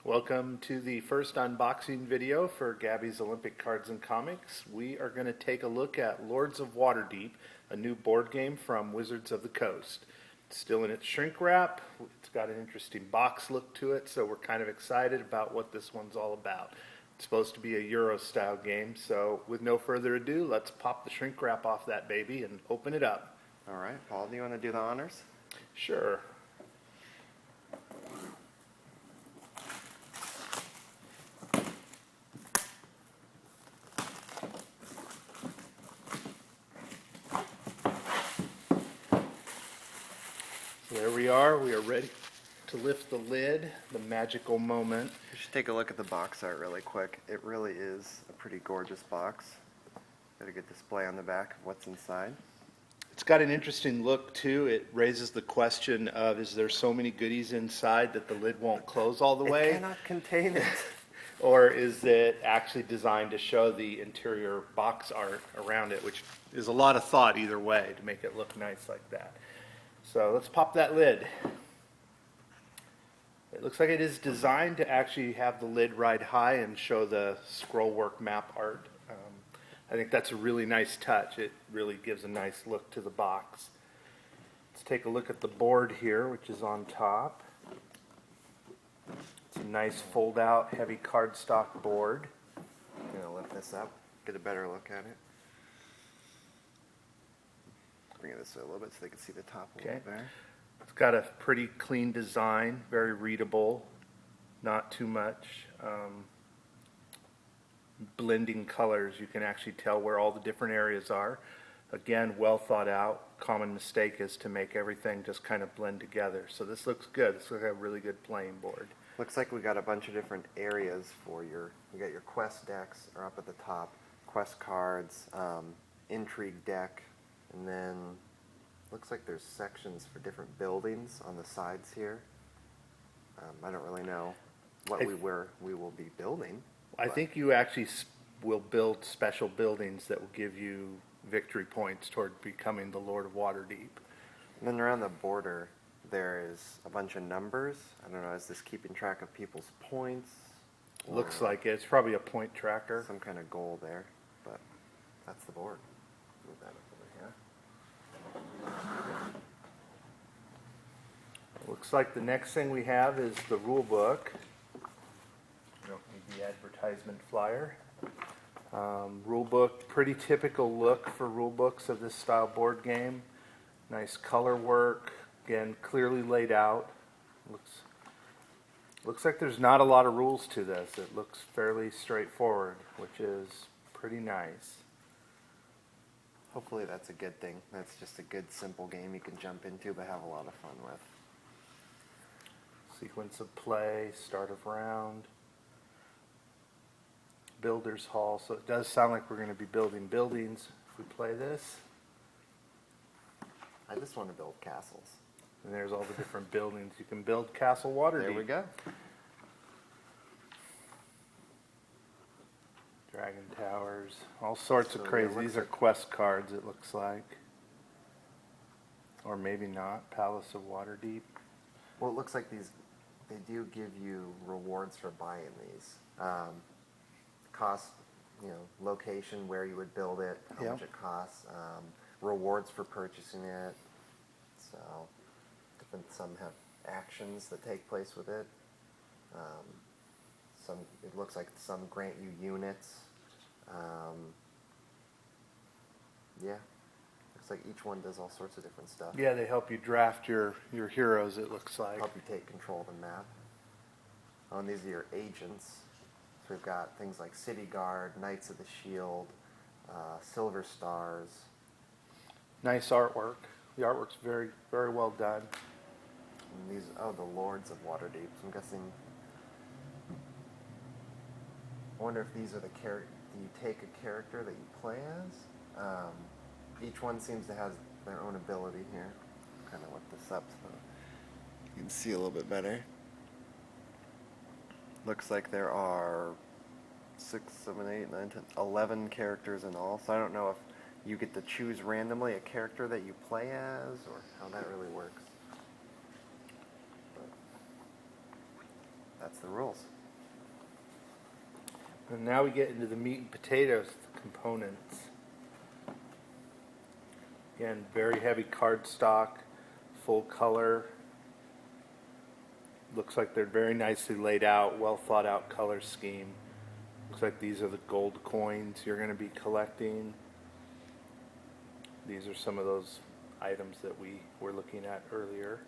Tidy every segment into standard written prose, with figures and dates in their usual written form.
Welcome to the first unboxing video for Gabby's Olympic Cards and Comics. We are going to take a look at Lords of Waterdeep, a new board game from Wizards of the Coast. It's still in its shrink wrap. It's got an interesting box look to it, so we're kind of excited about what this one's all about. It's supposed to be a Euro-style game, so with no further ado, let's pop the shrink wrap off that baby and open it up. All right, Paul, do you want to do the honors? Sure. There we are ready to lift the lid, the magical moment. We should take a look at the box art really quick. It really is a pretty gorgeous box. Got a good display on the back of what's inside. It's got an interesting look too. It raises the question of, is there so many goodies inside that the lid won't close all the way? It cannot contain it. Or is it actually designed to show the interior box art around it, which is a lot of thought either way to make it look nice like that. So let's pop that lid. It looks like it is designed to actually have the lid ride high and show the scrollwork map art. I think that's a really nice touch. It really gives a nice look to the box. Let's take a look at the board here, which is on top. It's a nice fold-out, heavy cardstock board. I'm going to lift this up, get a better look at it. Bring it this way a little bit so they can see the top a little there. It's got a pretty clean design, very readable, not too much blending colors. You can actually tell where all the different areas are. Again, well thought out. Common mistake is to make everything just kind of blend together. So this looks good. This looks like a really good playing board. Looks like we got a bunch of different areas for we got your quest decks are up at the top, quest cards, intrigue deck, and then looks like there's sections for different buildings on the sides here. I don't really know what we will be building. I think you actually will build special buildings that will give you victory points toward becoming the Lord of Waterdeep. And then around the border there is a bunch of numbers. I don't know, is this keeping track of people's points? Looks like it. It's probably a point tracker. Some kind of goal there, but that's the board. Move that up over here. Looks like the next thing we have is the rule book. We don't need the advertisement flyer. Rule book, pretty typical look for rule books of this style board game. Nice color work, again clearly laid out. Looks like there's not a lot of rules to this. It looks fairly straightforward, which is pretty nice. Hopefully that's a good thing. That's just a good simple game you can jump into but have a lot of fun with. Sequence of play, start of round, builder's hall. So it does sound like we're going to be building buildings if we play this. I just want to build castles. And there's all the different buildings. You can build Castle Waterdeep. There we go. Dragon towers, all sorts of crazy. These are quest cards, it looks like. Or maybe not. Palace of Waterdeep. Well, it looks like they do give you rewards for buying these. Cost, location, where you would build it, how much it costs, rewards for purchasing it. So, some have actions that take place with it. It looks like some grant you units. Looks like each one does all sorts of different stuff. Yeah, they help you draft your heroes, it looks like. Help you take control of the map. Oh, and these are your agents. So we've got things like City Guard, Knights of the Shield, Silver Stars. Nice artwork. The artwork's very, very well done. And these, the Lords of Waterdeep. So I'm guessing. I wonder if these are the character. Do you take a character that you play as? Each one seems to have their own ability here. Kind of look this up so you can see a little bit better. Looks like there are 6, 7, 8, 9, 10, 11 characters in all. So I don't know if you get to choose randomly a character that you play as or how that really works. But that's the rules. And now we get into the meat and potatoes, the components. Again, very heavy cardstock, full color. Looks like they're very nicely laid out, well thought out color scheme. Looks like these are the gold coins you're going to be collecting. These are some of those items that we were looking at earlier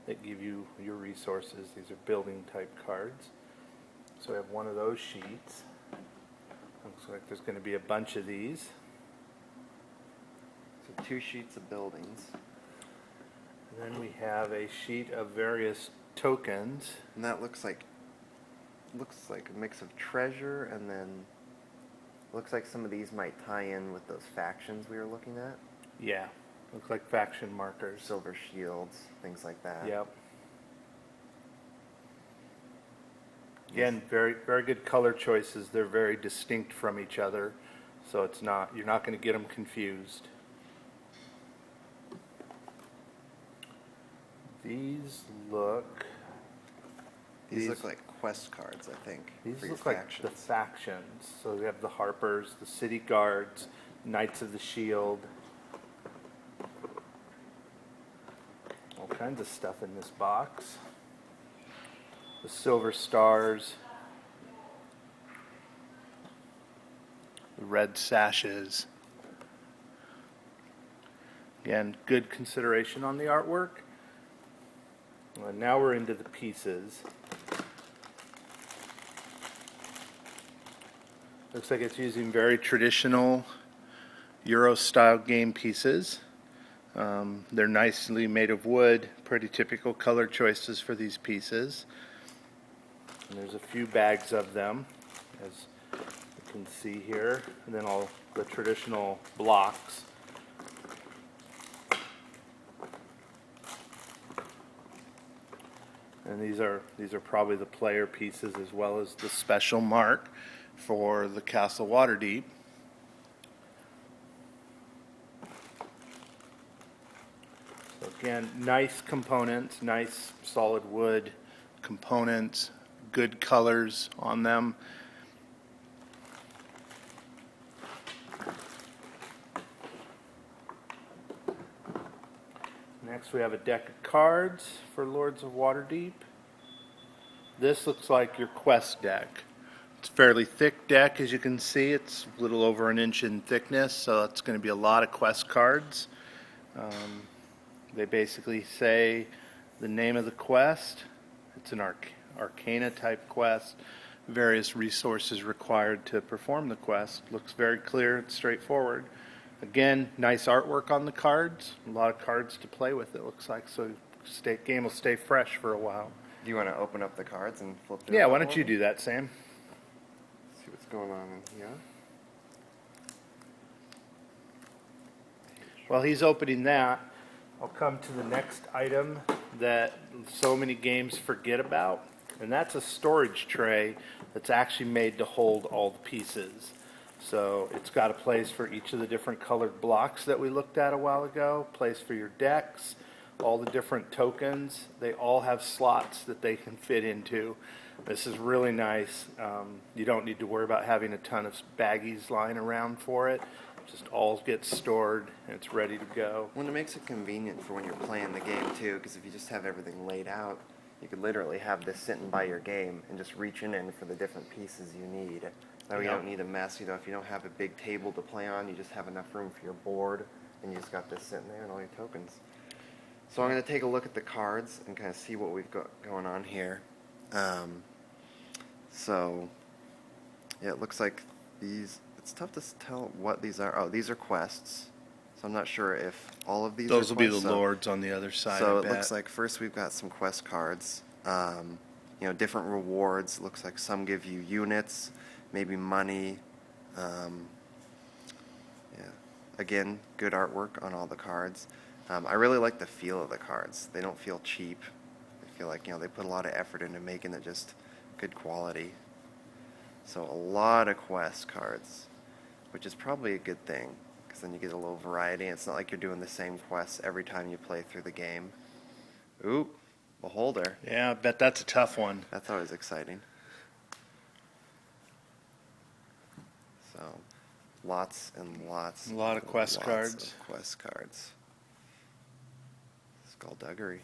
that give you your resources. These are building type cards. So we have one of those sheets. Looks like there's going to be a bunch of these. So 2 sheets of buildings. And then we have a sheet of various tokens. And that looks like a mix of treasure, and then looks like some of these might tie in with those factions we were looking at. Yeah, looks like faction markers. Silver shields, things like that. Yep. Again, very very good color choices. They're very distinct from each other, so you're not going to get them confused. These look like quest cards, I think. These for your look like factions. the factions. So we have the Harpers, the City Guards, Knights of the Shield. All kinds of stuff in this box. The Silver Stars. The Red Sashes. Again, good consideration on the artwork. And now we're into the pieces. Looks like it's using very traditional Euro-style game pieces. They're nicely made of wood, pretty typical color choices for these pieces. And there's a few bags of them, as you can see here, and then all the traditional blocks. And these are probably the player pieces as well as the special mark for the Castle Waterdeep. So again, nice components, nice solid wood components, good colors on them. Next we have a deck of cards for Lords of Waterdeep. This looks like your quest deck. It's a fairly thick deck, as you can see. It's a little over 1 inch in thickness, so it's going to be a lot of quest cards. They basically say the name of the quest. It's an arcana type quest. Various resources required to perform the quest. Looks very clear and straightforward. Again, nice artwork on the cards. A lot of cards to play with, it looks like, so game will stay fresh for a while. Do you want to open up the cards and flip through? Yeah, why don't you do that, Sam? See what's going on in here. While he's opening that, I'll come to the next item that so many games forget about, and that's a storage tray that's actually made to hold all the pieces. So it's got a place for each of the different colored blocks that we looked at a while ago, place for your decks, all the different tokens. They all have slots that they can fit into. This is really nice. You don't need to worry about having a ton of baggies lying around for it. Just all gets stored and it's ready to go. Well, it makes it convenient for when you're playing the game too, because if you just have everything laid out, you could literally have this sitting by your game and just reaching in for the different pieces you need. That way you don't need a mess. You know, if you don't have a big table to play on, you just have enough room for your board, and you just got this sitting there and all your tokens. So I'm going to take a look at the cards and kind of see what we've got going on here. So, yeah, it looks like these. It's tough to tell what these are. Oh, these are quests. So I'm not sure if all of these. Those are will quests. be the lords on the other side. So it looks like first we've got some quest cards. You know, different rewards. Looks like some give you units, maybe money. Yeah. Again, good artwork on all the cards. I really like the feel of the cards. They don't feel cheap. I feel like, you know, they put a lot of effort into making it just good quality. So a lot of quest cards, which is probably a good thing, because then you get a little variety. It's not like you're doing the same quests every time you play through the game. Ooh, Beholder. Yeah, I bet that's a tough one. That's always exciting. So lots and lots. A lot of quest lots cards. Of quest cards. Skullduggery.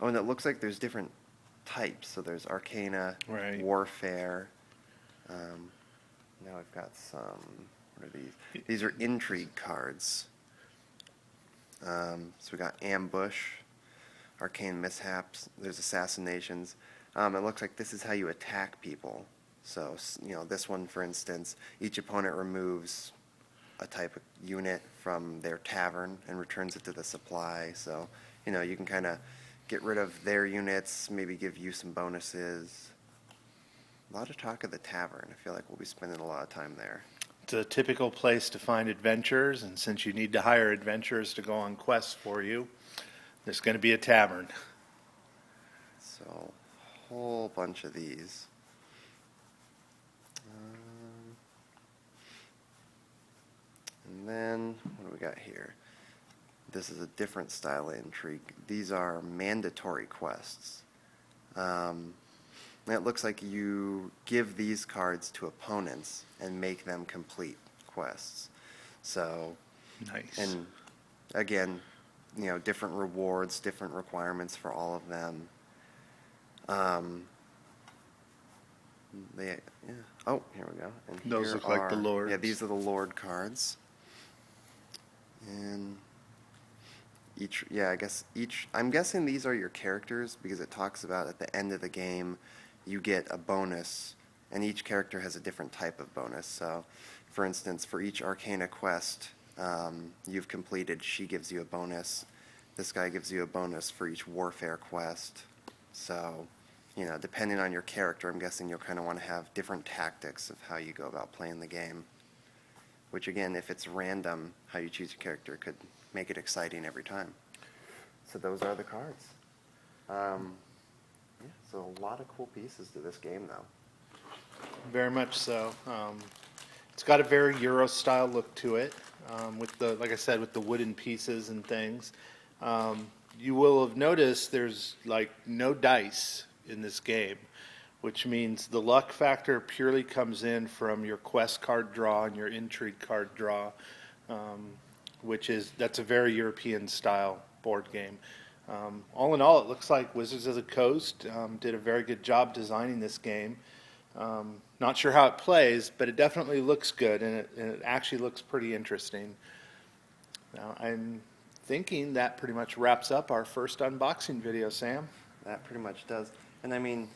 Oh, and it looks like there's different types. So there's Arcana, Right. Warfare. Now I've got some. What are these? These are intrigue cards. So we got Ambush, Arcane Mishaps. There's Assassinations. It looks like this is how you attack people. So, this one, for instance, each opponent removes a type of unit from their tavern and returns it to the supply. So, you can kind of get rid of their units, maybe give you some bonuses. A lot of talk of the tavern. I feel like we'll be spending a lot of time there. It's a typical place to find adventurers, and since you need to hire adventurers to go on quests for you, there's going to be a tavern. So, a whole bunch of these. And then, what do we got here? This is a different style of intrigue. These are mandatory quests. It looks like you give these cards to opponents and make them complete quests. So, Nice. and again, different rewards, different requirements for all of them. Oh, here we go. And Those here look like the lords. Yeah, these are the Lord cards. And I'm guessing these are your characters because it talks about at the end of the game you get a bonus, and each character has a different type of bonus. So, for instance, for each Arcana quest you've completed, she gives you a bonus. This guy gives you a bonus for each Warfare quest. So, depending on your character, I'm guessing you'll kind of want to have different tactics of how you go about playing the game. Which, again, if it's random, how you choose your character could make it exciting every time. So those are the cards. So a lot of cool pieces to this game, though. Very much so. It's got a very Euro style look to it, with like I said, with the wooden pieces and things. You will have noticed there's no dice in this game, which means the luck factor purely comes in from your quest card draw and your intrigue card draw, that's a very European style board game. All in all, it looks like Wizards of the Coast did a very good job designing this game. Not sure how it plays, but it definitely looks good, and it actually looks pretty interesting. Now, I'm thinking that pretty much wraps up our first unboxing video, Sam. That pretty much does. And I mean,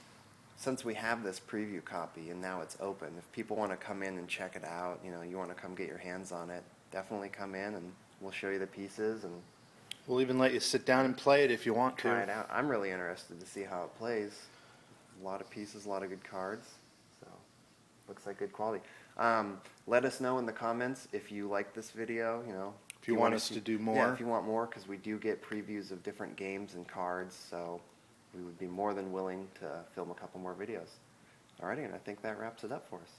since we have this preview copy and now it's open, if people want to come in and check it out, you want to come get your hands on it, definitely come in and we'll show you the pieces and We'll even let you sit down and play it if you want to. try it out. I'm really interested to see how it plays. A lot of pieces, a lot of good cards. So, looks like good quality. Let us know in the comments if you like this video, If you want us to do more. Yeah, if you want more, because we do get previews of different games and cards, so we would be more than willing to film a couple more videos. Alrighty, and I think that wraps it up for us.